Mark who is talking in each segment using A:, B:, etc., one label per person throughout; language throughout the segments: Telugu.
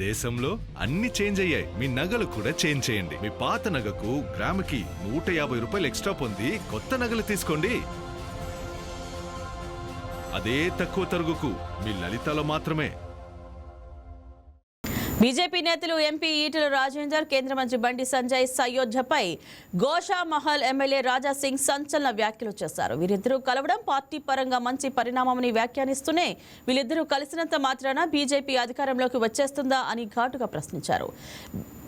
A: దేశంలో అన్ని చేంజ్ అయ్యాయి, మీ నగలు కూడా చేంజ్ చేయండి. మీ పాత నగకు గ్రాముకి 150 రూపాయలు ఎక్స్ట్రా పొంది కొత్త నగలు తీసుకోండి. అదే తక్కువ తరుగుకు మీ లలితలో మాత్రమే.
B: బీజేపీ నేతలు ఎంపీ ఈటెల రాజేందర్, కేంద్ర మంత్రి బండి సంజయ్ అయోధ్యపై గోషామహల్ ఎమ్మెల్యే రాజాసింగ్ సంచలన వ్యాఖ్యలు చేశారు. వీరిద్దరూ కలవడం పార్టీ పరంగా మంచి పరిణామమని వ్యాఖ్యానిస్తూనే వీళ్ళిద్దరూ కలిసినంత మాత్రాన బీజేపీ అధికారంలోకి వచ్చేస్తుందా అని ఘాటుగా ప్రశ్నించారు.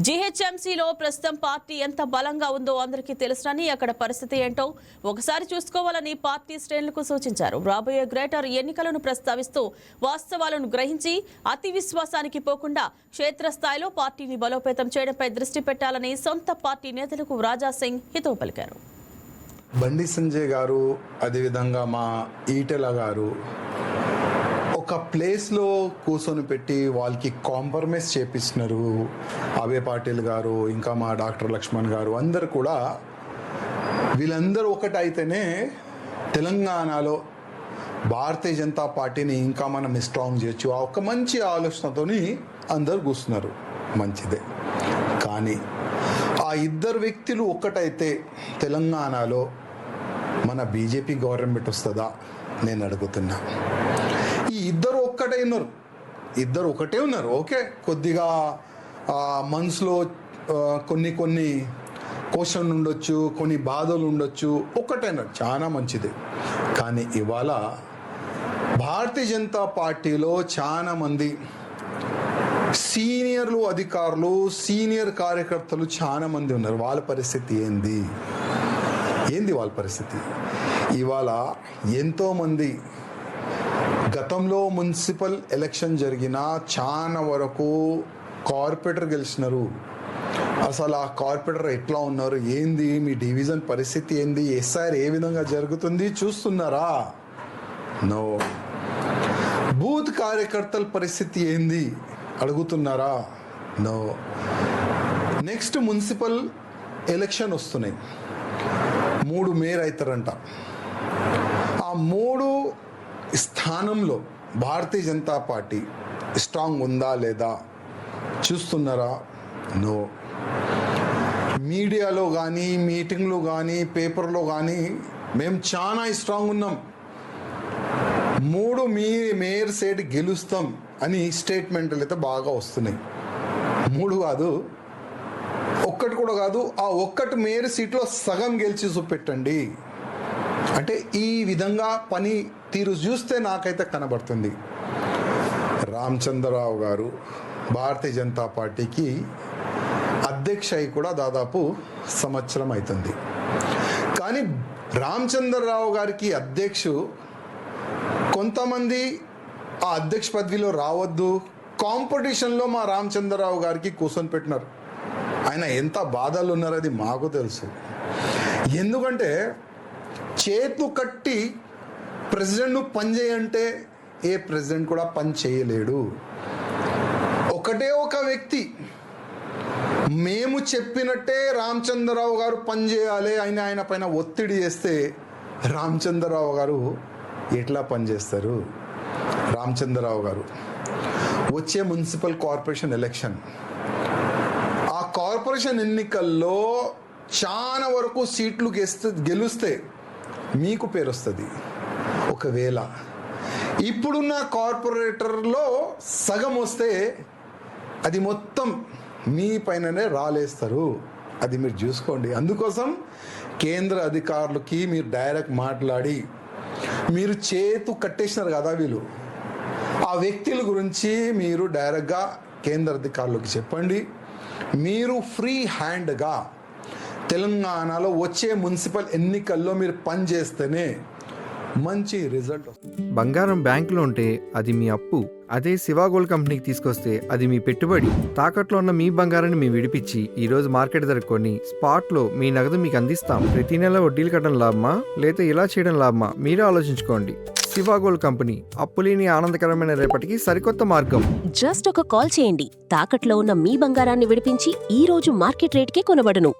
B: జీహెచ్ఎంసీలో ప్రస్తుతం పార్టీ ఎంత బలంగా ఉందో అందరికీ తెలుసునని, అక్కడ పరిస్థితి ఏంటో ఒకసారి చూసుకోవాలని పార్టీ శ్రేణులకు సూచించారు. రాబోయే గ్రేటర్ ఎన్నికలను ప్రస్తావిస్తూ వాస్తవాలను గ్రహించి అతి విశ్వాసానికి పోకుండా క్షేత్రస్థాయిలో పార్టీని బలోపేతం చేయడంపై దృష్టి పెట్టాలని సొంత పార్టీ నేతలకు రాజాసింగ్ హితవు పలికారు.
C: బండి సంజయ్ గారు, అదేవిధంగా మా ఈటెల గారు ఒక ప్లేస్లో కూర్చొని పెట్టి వాళ్ళకి కాంప్రమైజ్ చేపిస్తున్నారు. అభయ పాటిల్ గారు, ఇంకా మా డాక్టర్ లక్ష్మణ్ గారు అందరు కూడా వీళ్ళందరూ ఒకటైతేనే తెలంగాణలో భారతీయ జనతా పార్టీని ఇంకా మనం స్ట్రాంగ్ చేయొచ్చు. ఆ ఒక మంచి ఆలోచనతోని అందరు కూర్చున్నారు, మంచిదే. కానీ ఆ ఇద్దరు వ్యక్తులు ఒక్కటైతే తెలంగాణలో మన బీజేపీ గవర్నమెంట్ వస్తుందా నేను అడుగుతున్నా. ఈ ఇద్దరు ఒక్కటే ఉన్నారు, ఇద్దరు ఒకటే ఉన్నారు. ఓకే, కొద్దిగా మనసులో కొన్ని క్వశ్చన్ ఉండొచ్చు, కొన్ని బాధలు ఉండొచ్చు, ఒక్కటేనారు, చాలా మంచిది. కానీ ఇవాళ భారతీయ జనతా పార్టీలో చాలా మంది సీనియర్లు, అధికారులు, సీనియర్ కార్యకర్తలు చాలా మంది ఉన్నారు. వాళ్ళ పరిస్థితి ఏంది వాళ్ళ పరిస్థితి? ఇవాళ ఎంతోమంది గతంలో మున్సిపల్ ఎలక్షన్ జరిగిన చాలా వరకు కార్పొరేటర్ గెలిచినారు. అసలు ఆ కార్పొరేటర్ ఎట్లా ఉన్నారు, ఏంది మీ డివిజన్ పరిస్థితి ఏంది, ఎస్ఐఆర్ ఏ విధంగా జరుగుతుంది చూస్తున్నారా? నో. బూత్ కార్యకర్తల పరిస్థితి ఏంది అడుగుతున్నారా? నో. నెక్స్ట్ మున్సిపల్ ఎలక్షన్ వస్తున్నాయి, 3 మేయర్ అవుతారంట. ఆ 3 స్థానంలో భారతీయ జనతా పార్టీ స్ట్రాంగ్ ఉందా లేదా చూస్తున్నారా? నో. మీడియాలో కానీ, మీటింగ్లో కానీ, పేపర్లో కానీ మేము చాలా స్ట్రాంగ్ ఉన్నాం, 3 మేయర్ సీట్ గెలుస్తాం అని స్టేట్మెంట్లు అయితే బాగా వస్తున్నాయి. 3 కాదు, ఒక్కటి కూడా కాదు, ఆ ఒక్కటి మేయర్ సీట్లో సగం గెలిచి చూపెట్టండి అంటే ఈ విధంగా పని తీరు చూస్తే నాకైతే కనబడుతుంది. రామచంద్రరావు గారు భారతీయ జనతా పార్టీకి అధ్యక్ష అయి కూడా దాదాపు సంవత్సరం అవుతుంది. కానీ రామచంద్రరావు గారికి కొంతమంది ఆ అధ్యక్ష పదవిలో రావద్దు, కాంపిటీషన్లో మా రామచంద్రరావు గారికి కూర్చొని పెట్టినారు. ఆయన ఎంత బాధలు ఉన్నారో అది మాకు తెలుసు. ఎందుకంటే చేతు కట్టి ప్రెసిడెంట్ను పని చేయంటే ఏ ప్రెసిడెంట్ కూడా పని చేయలేడు. ఒకటే ఒక వ్యక్తి మేము చెప్పినట్టే రామచంద్రరావు గారు పని చేయాలి అని ఆయన పైన ఒత్తిడి చేస్తే రామచంద్రరావు గారు ఎట్లా పనిచేస్తారు? రామచంద్రరావు గారు వచ్చే మున్సిపల్ కార్పొరేషన్ ఎలక్షన్, ఆ కార్పొరేషన్ ఎన్నికల్లో చాలా వరకు సీట్లు గెలుస్తే మీకు పేరు వస్తుంది. ఒకవేళ ఇప్పుడున్న కార్పొరేటర్లో సగం వస్తే అది మొత్తం మీ పైననే రాలేస్తారు. అది మీరు చూసుకోండి. అందుకోసం కేంద్ర అధికారులకి మీరు డైరెక్ట్ మాట్లాడి, మీరు చేతు కట్టేసినారు కదా వీళ్ళు, ఆ వ్యక్తుల గురించి మీరు డైరెక్ట్గా కేంద్ర అధికారులకు చెప్పండి. మీరు ఫ్రీ హ్యాండ్గా తెలంగాణలో వచ్చే మున్సిపల్ ఎన్నికల్లో మీరు పనిచేస్తేనే మంచి రిజల్ట్ వస్తుంది.
D: బంగారం బ్యాంకులో ఉంటే అది మీ అప్పు, అదే శివా గోల్డ్ కంపెనీకి తీసుకొస్తే అది మీ పెట్టుబడి. తాకట్లో ఉన్న మీ బంగారాన్ని మేము విడిపించి ఈ రోజు మార్కెట్ ధర కొని స్పాట్లో మీ నగదు మీకు అందిస్తాం. ప్రతి నెల వడ్డీలు కట్టడం లాభమా లేదా ఇలా చేయడం లాభమా మీరే ఆలోచించుకోండి. శివా గోల్డ్ కంపెనీ, అప్పులేని ఆనందకరమైన రేపటికి సరికొత్త మార్గం.
E: జస్ట్ ఒక కాల్ చేయండి, తాకట్లో ఉన్న మీ బంగారాన్ని విడిపించి ఈ రోజు మార్కెట్ రేట్కే కొనబడును.